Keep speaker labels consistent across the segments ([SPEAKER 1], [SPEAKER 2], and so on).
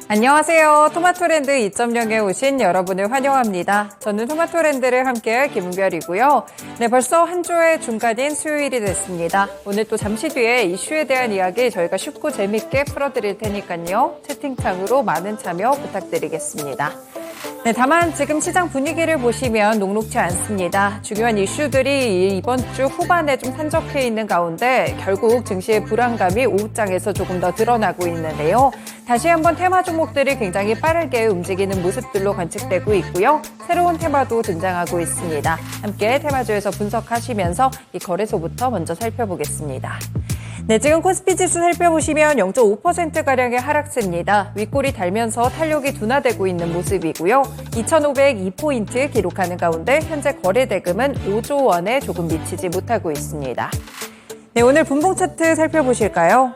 [SPEAKER 1] 안녕하세요. 토마토랜드 2.0에 오신 여러분을 환영합니다. 저는 토마토랜드를 함께할 김은별이고요. 네, 벌써 한 주의 중간인 수요일이 됐습니다. 오늘 또 잠시 뒤에 이슈에 대한 이야기 저희가 쉽고 재밌게 풀어드릴 테니까요. 채팅창으로 많은 참여 부탁드리겠습니다. 네, 다만 지금 시장 분위기를 보시면 녹록지 않습니다. 중요한 이슈들이 이번 주 후반에 좀 산적해 있는 가운데 결국 증시의 불안감이 오후장에서 조금 더 드러나고 있는데요. 다시 한번 테마 종목들이 굉장히 빠르게 움직이는 모습들로 관측되고 있고요. 새로운 테마도 등장하고 있습니다. 함께 테마주에서 분석하시면서 이 거래소부터 먼저 살펴보겠습니다. 네, 지금 코스피 지수 살펴보시면 0.5%가량의 하락세입니다. 윗골이 달면서 탄력이 둔화되고 있는 모습이고요. 2,502포인트 기록하는 가운데 현재 거래 대금은 5조 원에 조금 미치지 못하고 있습니다. 네, 오늘 분봉 차트 살펴보실까요?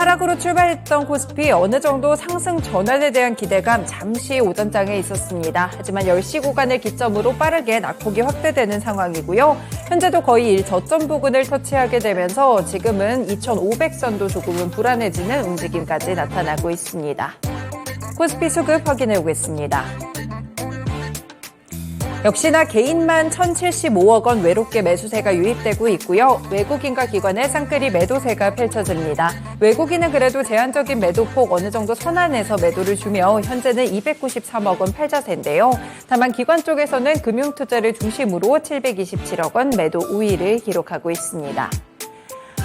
[SPEAKER 1] 하락으로 출발했던 코스피 어느 정도 상승 전환에 대한 기대감 잠시 오전장에 있었습니다. 하지만 10시 구간을 기점으로 빠르게 낙폭이 확대되는 상황이고요. 현재도 거의 1저점 부근을 터치하게 되면서 지금은 2,500선도 조금은 불안해지는 움직임까지 나타나고 있습니다. 코스피 수급 확인해 보겠습니다. 역시나 개인만 1,075억 원 외롭게 매수세가 유입되고 있고요. 외국인과 기관의 쌍끌이 매도세가 펼쳐집니다. 외국인은 그래도 제한적인 매도폭 어느 정도 선안에서 매도를 주며 현재는 293억 원 팔자세인데요. 다만 기관 쪽에서는 금융투자를 중심으로 727억 원 매도 우위를 기록하고 있습니다.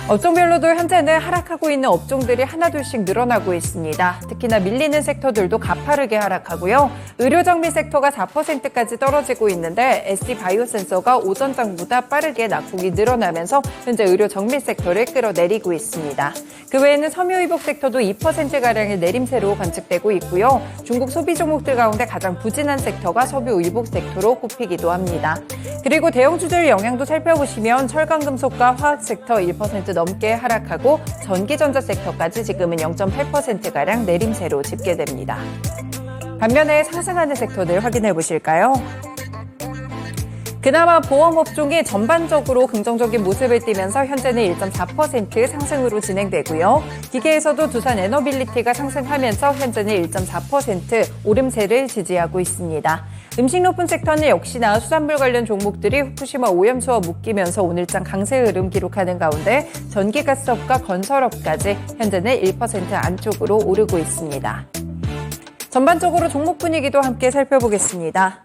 [SPEAKER 1] 업종별로도 현재는 하락하고 있는 업종들이 하나둘씩 늘어나고 있습니다. 특히나 밀리는 섹터들도 가파르게 하락하고요. 의료정밀 섹터가 4%까지 떨어지고 있는데 SD바이오센서가 오전장보다 빠르게 낙폭이 늘어나면서 현재 의료정밀 섹터를 끌어내리고 있습니다. 그 외에는 섬유의복 섹터도 2%가량의 내림세로 관측되고 있고요. 중국 소비 종목들 가운데 가장 부진한 섹터가 석유의복 섹터로 꼽히기도 합니다. 그리고 대형주들 영향도 살펴보시면 철강금속과 화학 섹터 1% 넘게 하락하고 전기전자 섹터까지 지금은 0.8%가량 내림세로 집계됩니다. 반면에 상승하는 섹터들 확인해 보실까요? 그나마 보험업종이 전반적으로 긍정적인 모습을 띠면서 현재는 1.4% 상승으로 진행되고요. 기계에서도 두산 에너빌리티가 상승하면서 현재는 1.4% 오름세를 지지하고 있습니다. 음식 높은 섹터는 역시나 수산물 관련 종목들이 후쿠시마 오염수와 묶이면서 오늘장 강세 흐름 기록하는 가운데 전기가스업과 건설업까지 현재는 1% 안쪽으로 오르고 있습니다. 전반적으로 종목 분위기도 함께 살펴보겠습니다.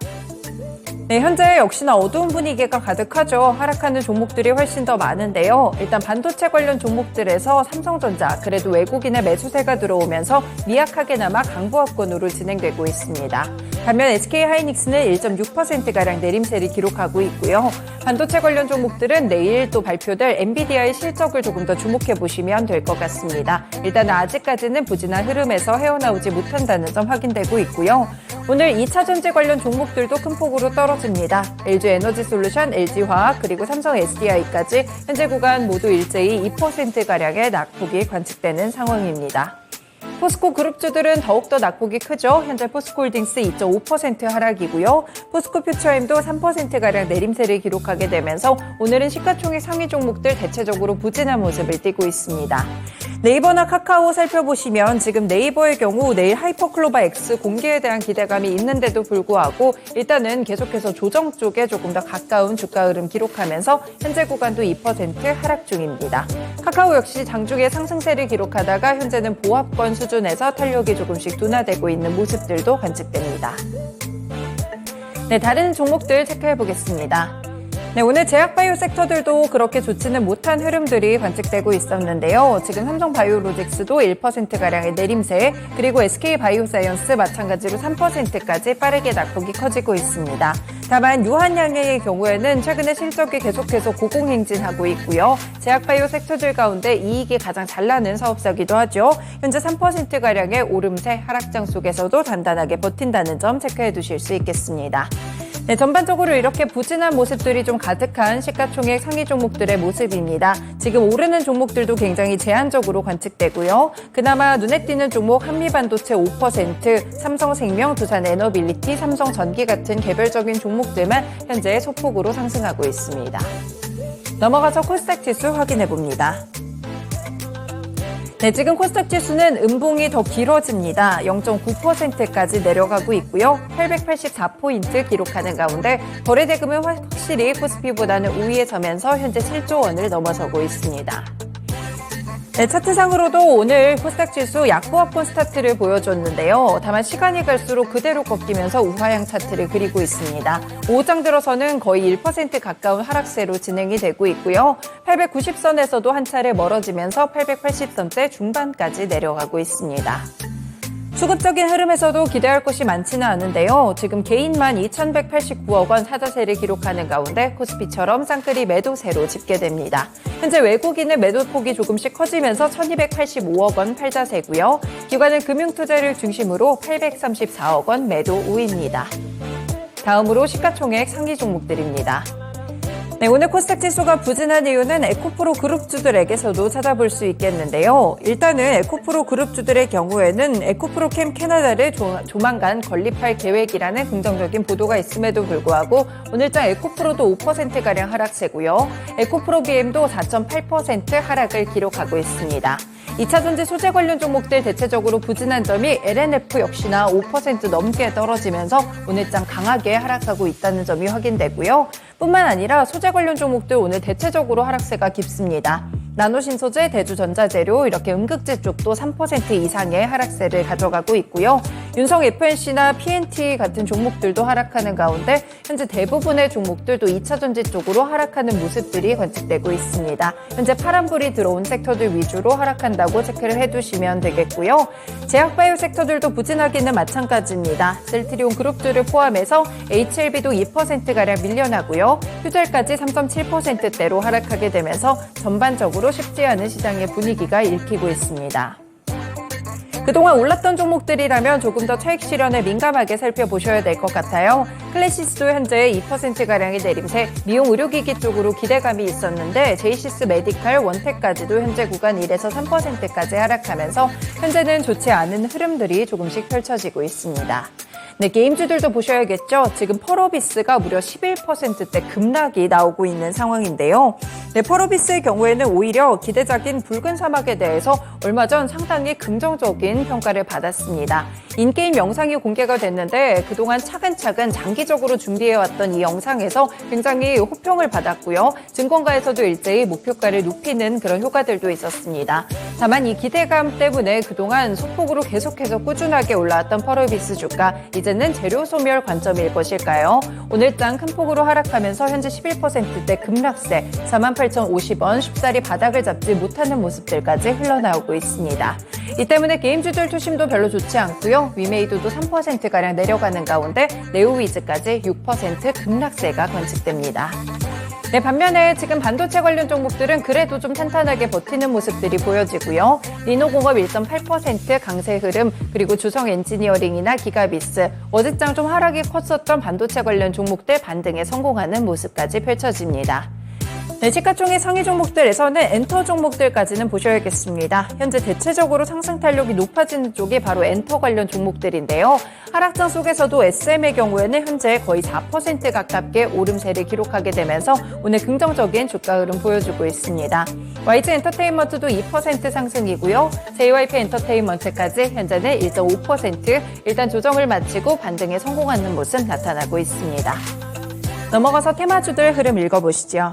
[SPEAKER 1] 네, 현재 역시나 어두운 분위기가 가득하죠. 하락하는 종목들이 훨씬 더 많은데요. 일단 반도체 관련 종목들에서 삼성전자, 그래도 외국인의 매수세가 들어오면서 미약하게나마 강보합권으로 진행되고 있습니다. 반면 SK하이닉스는 1.6%가량 내림세를 기록하고 있고요. 반도체 관련 종목들은 내일 또 발표될 엔비디아의 실적을 조금 더 주목해 보시면 될 것 같습니다. 일단 아직까지는 부진한 흐름에서 헤어나오지 못한다는 점 확인되고 있고요. 오늘 2차전지 관련 종목들도 큰 폭으로 떨어집니다. LG에너지솔루션, LG화학, 그리고 삼성 SDI까지 현재 구간 모두 일제히 2%가량의 낙폭이 관측되는 상황입니다. 포스코 그룹주들은 더욱더 낙폭이 크죠. 현재 포스코홀딩스 2.5% 하락이고요. 포스코 퓨처엠도 3%가량 내림세를 기록하게 되면서 오늘은 시가총액 상위 종목들 대체적으로 부진한 모습을 띠고 있습니다. 네이버나 카카오 살펴보시면 지금 네이버의 경우 내일 하이퍼클로바 X 공개에 대한 기대감이 있는데도 불구하고 일단은 계속해서 조정 쪽에 조금 더 가까운 주가 흐름 기록하면서 현재 구간도 2% 하락 중입니다. 카카오 역시 장중에 상승세를 기록하다가 현재는 보합권 수준에서 탄력이 조금씩 둔화되고 있는 모습들도 관측됩니다. 네, 다른 종목들 체크해 보겠습니다. 네, 오늘 제약바이오 섹터들도 그렇게 좋지는 못한 흐름들이 관측되고 있었는데요. 지금 삼성바이오로직스도 1%가량의 내림세, 그리고 SK바이오사이언스 마찬가지로 3%까지 빠르게 낙폭이 커지고 있습니다. 다만 유한양행의 경우에는 최근에 실적이 계속해서 고공행진하고 있고요. 제약바이오 섹터들 가운데 이익이 가장 잘 나는 사업사기도 하죠. 현재 3%가량의 오름세 하락장 속에서도 단단하게 버틴다는 점 체크해 두실 수 있겠습니다. 네, 전반적으로 이렇게 부진한 모습들이 좀 가득한 시가총액 상위 종목들의 모습입니다. 지금 오르는 종목들도 굉장히 제한적으로 관측되고요. 그나마 눈에 띄는 종목 한미반도체 5%, 삼성생명, 두산에너빌리티, 삼성전기 같은 개별적인 종목들만 현재 소폭으로 상승하고 있습니다. 넘어가서 코스닥 지수 확인해 봅니다. 네, 지금 코스닥 지수는 음봉이 더 길어집니다. 0.9%까지 내려가고 있고요. 884포인트 기록하는 가운데 거래대금은 확실히 코스피보다는 우위에 서면서 현재 7조 원을 넘어서고 있습니다. 네, 차트상으로도 오늘 코스닥 지수 약보합권 스타트를 보여줬는데요. 다만 시간이 갈수록 그대로 꺾이면서 우하향 차트를 그리고 있습니다. 오후장 들어서는 거의 1% 가까운 하락세로 진행이 되고 있고요. 890선에서도 한 차례 멀어지면서 880선대 중반까지 내려가고 있습니다. 수급적인 흐름에서도 기대할 것이 많지는 않은데요. 지금 개인만 2,189억 원 사자세를 기록하는 가운데 코스피처럼 쌍끌이 매도세로 집계됩니다. 현재 외국인의 매도폭이 조금씩 커지면서 1,285억 원 팔자세고요. 기관은 금융투자를 중심으로 834억 원 매도 우입니다. 다음으로 시가총액 상위 종목들입니다. 네, 오늘 코스닥 지수가 부진한 이유는 에코프로 그룹주들에게서도 찾아볼 수 있겠는데요. 일단은 에코프로 그룹주들의 경우에는 에코프로캠 캐나다를 조만간 건립할 계획이라는 긍정적인 보도가 있음에도 불구하고 오늘장 에코프로도 5%가량 하락세고요. 에코프로비엠도 4.8% 하락을 기록하고 있습니다. 2차전지 소재 관련 종목들 대체적으로 부진한 점이 LNF 역시나 5% 넘게 떨어지면서 오늘장 강하게 하락하고 있다는 점이 확인되고요. 뿐만 아니라 소재 관련 종목들 오늘 대체적으로 하락세가 깊습니다. 나노신소재, 대주전자재료, 이렇게 음극재 쪽도 3% 이상의 하락세를 가져가고 있고요. 윤성 FNC나 PNT 같은 종목들도 하락하는 가운데 현재 대부분의 종목들도 2차전지 쪽으로 하락하는 모습들이 관측되고 있습니다. 현재 파란불이 들어온 섹터들 위주로 하락한다고 체크를 해두시면 되겠고요. 제약바이오 섹터들도 부진하기는 마찬가지입니다. 셀트리온 그룹들을 포함해서 HLB도 2%가량 밀려나고요. 휴젤까지 3.7%대로 하락하게 되면서 전반적으로 쉽지 않은 시장의 분위기가 읽히고 있습니다. 그동안 올랐던 종목들이라면 조금 더 차익 실현에 민감하게 살펴보셔야 될 것 같아요. 클래시스도 현재 2%가량의 내림세, 미용 의료기기 쪽으로 기대감이 있었는데 제이시스 메디칼, 원텍까지도 현재 구간 1에서 3%까지 하락하면서 현재는 좋지 않은 흐름들이 조금씩 펼쳐지고 있습니다. 네, 게임주들도 보셔야겠죠. 지금 펄어비스가 무려 11%대 급락이 나오고 있는 상황인데요. 네, 펄어비스의 경우에는 오히려 기대작인 붉은 사막에 대해서 얼마 전 상당히 긍정적인 평가를 받았습니다. 인게임 영상이 공개가 됐는데 그동안 차근차근 장기적으로 준비해왔던 이 영상에서 굉장히 호평을 받았고요. 증권가에서도 일제히 목표가를 높이는 그런 효과들도 있었습니다. 다만 이 기대감 때문에 그동안 소폭으로 계속해서 꾸준하게 올라왔던 펄어비스 주가 이제는 재료 소멸 관점일 것일까요? 오늘장 큰 폭으로 하락하면서 현재 11%대 급락세 48,050원 쉽사리 바닥을 잡지 못하는 모습들까지 흘러나오고 있습니다. 이 때문에 게임주들 투심도 별로 좋지 않고요. 위메이드도 3%가량 내려가는 가운데 네오위즈까지 6% 급락세가 관측됩니다. 네, 반면에 지금 반도체 관련 종목들은 그래도 좀 탄탄하게 버티는 모습들이 보여지고요. 리노공업 1.8% 강세 흐름, 그리고 주성 엔지니어링이나 기가비스, 어제장 좀 하락이 컸었던 반도체 관련 종목들 반등에 성공하는 모습까지 펼쳐집니다. 네, 시가총액 상위 종목들에서는 엔터 종목들까지는 보셔야겠습니다. 현재 대체적으로 상승 탄력이 높아지는 쪽이 바로 엔터 관련 종목들인데요. 하락장 속에서도 SM의 경우에는 현재 거의 4% 가깝게 오름세를 기록하게 되면서 오늘 긍정적인 주가 흐름 보여주고 있습니다. YG 엔터테인먼트도 2% 상승이고요. JYP 엔터테인먼트까지 현재는 1.5% 일단 조정을 마치고 반등에 성공하는 모습 나타나고 있습니다. 넘어가서 테마주들 흐름 읽어보시죠.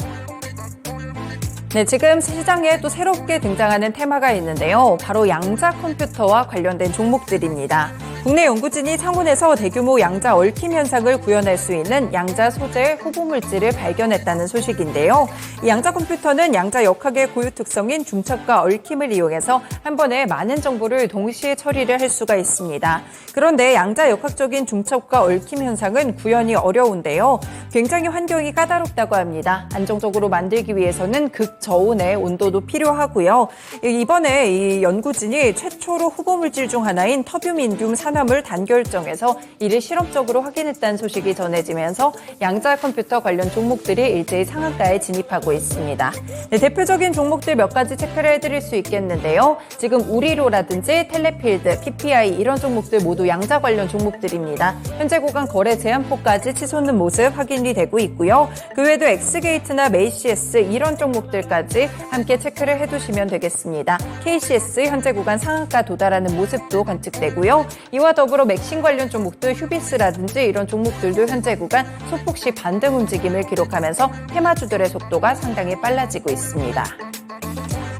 [SPEAKER 1] 네, 지금 시장에 또 새롭게 등장하는 테마가 있는데요. 바로 양자 컴퓨터와 관련된 종목들입니다. 국내 연구진이 창원에서 대규모 양자 얽힘 현상을 구현할 수 있는 양자 소재 후보물질을 발견했다는 소식인데요. 이 양자 컴퓨터는 양자 역학의 고유 특성인 중첩과 얽힘을 이용해서 한 번에 많은 정보를 동시에 처리를 할 수가 있습니다. 그런데 양자 역학적인 중첩과 얽힘 현상은 구현이 어려운데요. 굉장히 환경이 까다롭다고 합니다. 안정적으로 만들기 위해서는 극저온의 온도도 필요하고요. 이번에 이 연구진이 최초로 후보물질 중 하나인 터뷴인듐 산화 콩나물 단결정에서 이를 실험적으로 확인했다는 소식이 전해지면서 양자 컴퓨터 관련 종목들이 일제히 상한가에 진입하고 있습니다. 네, 대표적인 종목들 몇 가지 체크를 해드릴 수 있겠는데요. 지금 우리로라든지 텔레필드, PPI 이런 종목들 모두 양자 관련 종목들입니다. 현재 구간 거래 제한폭까지 치솟는 모습 확인이 되고 있고요. 그 외에도 엑스게이트나 메이시에스 이런 종목들까지 함께 체크를 해두시면 되겠습니다. KCS 현재 구간 상한가 도달하는 모습도 관측되고요. 이와 더불어 맥신 관련 종목들 휴비스라든지 이런 종목들도 현재 구간 소폭씩 반등 움직임을 기록하면서 테마주들의 속도가 상당히 빨라지고 있습니다.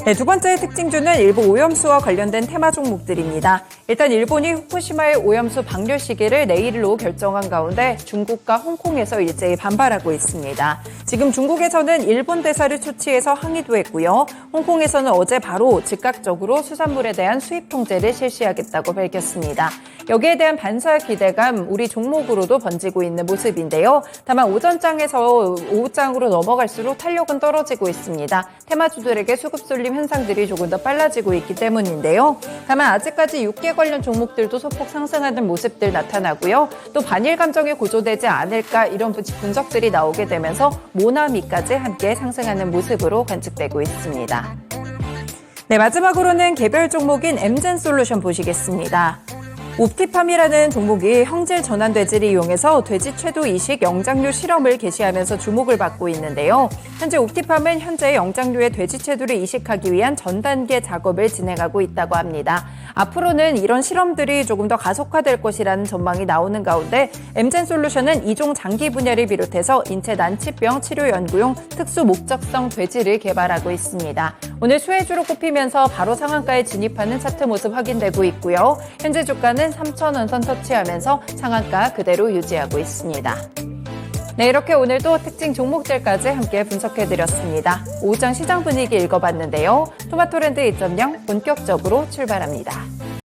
[SPEAKER 1] 네, 두 번째 특징주는 일부 오염수와 관련된 테마 종목들입니다. 일단 일본이 후쿠시마의 오염수 방류 시기를 내일로 결정한 가운데 중국과 홍콩에서 일제히 반발하고 있습니다. 지금 중국에서는 일본 대사를 초치해서 항의도 했고요. 홍콩에서는 어제 바로 즉각적으로 수산물에 대한 수입 통제를 실시하겠다고 밝혔습니다. 여기에 대한 반사 기대감 우리 종목으로도 번지고 있는 모습인데요. 다만 오전장에서 오후장으로 넘어갈수록 탄력은 떨어지고 있습니다. 테마주들에게 수급 쏠림 현상들이 조금 더 빨라지고 있기 때문인데요. 다만 아직까지 육계 관련 종목들도 소폭 상승하는 모습들 나타나고요. 또 반일 감정이 고조되지 않을까 이런 분석들이 나오게 되면서 모나미까지 함께 상승하는 모습으로 관측되고 있습니다. 네, 마지막으로는 개별 종목인 엠젠솔루션 보시겠습니다. 옵티팜이라는 종목이 형질 전환 돼지를 이용해서 돼지 최도 이식 영장류 실험을 개시하면서 주목을 받고 있는데요. 현재 옵티팜은 현재 영장류의 돼지 체두를 이식하기 위한 전 단계 작업을 진행하고 있다고 합니다. 앞으로는 이런 실험들이 조금 더 가속화될 것이라는 전망이 나오는 가운데 엠젠솔루션은 이종 장기 분야를 비롯해서 인체 난치병 치료 연구용 특수 목적성 돼지를 개발하고 있습니다. 오늘 수혜주로 꼽히면서 바로 상한가에 진입하는 차트 모습 확인되고 있고요. 현재 주가는 3,000원선 터치하면서 상한가 그대로 유지하고 있습니다. 네, 이렇게 오늘도 특징 종목들까지 함께 분석해드렸습니다. 오후장 시장 분위기 읽어봤는데요. 토마토랜드 2.0 본격적으로 출발합니다.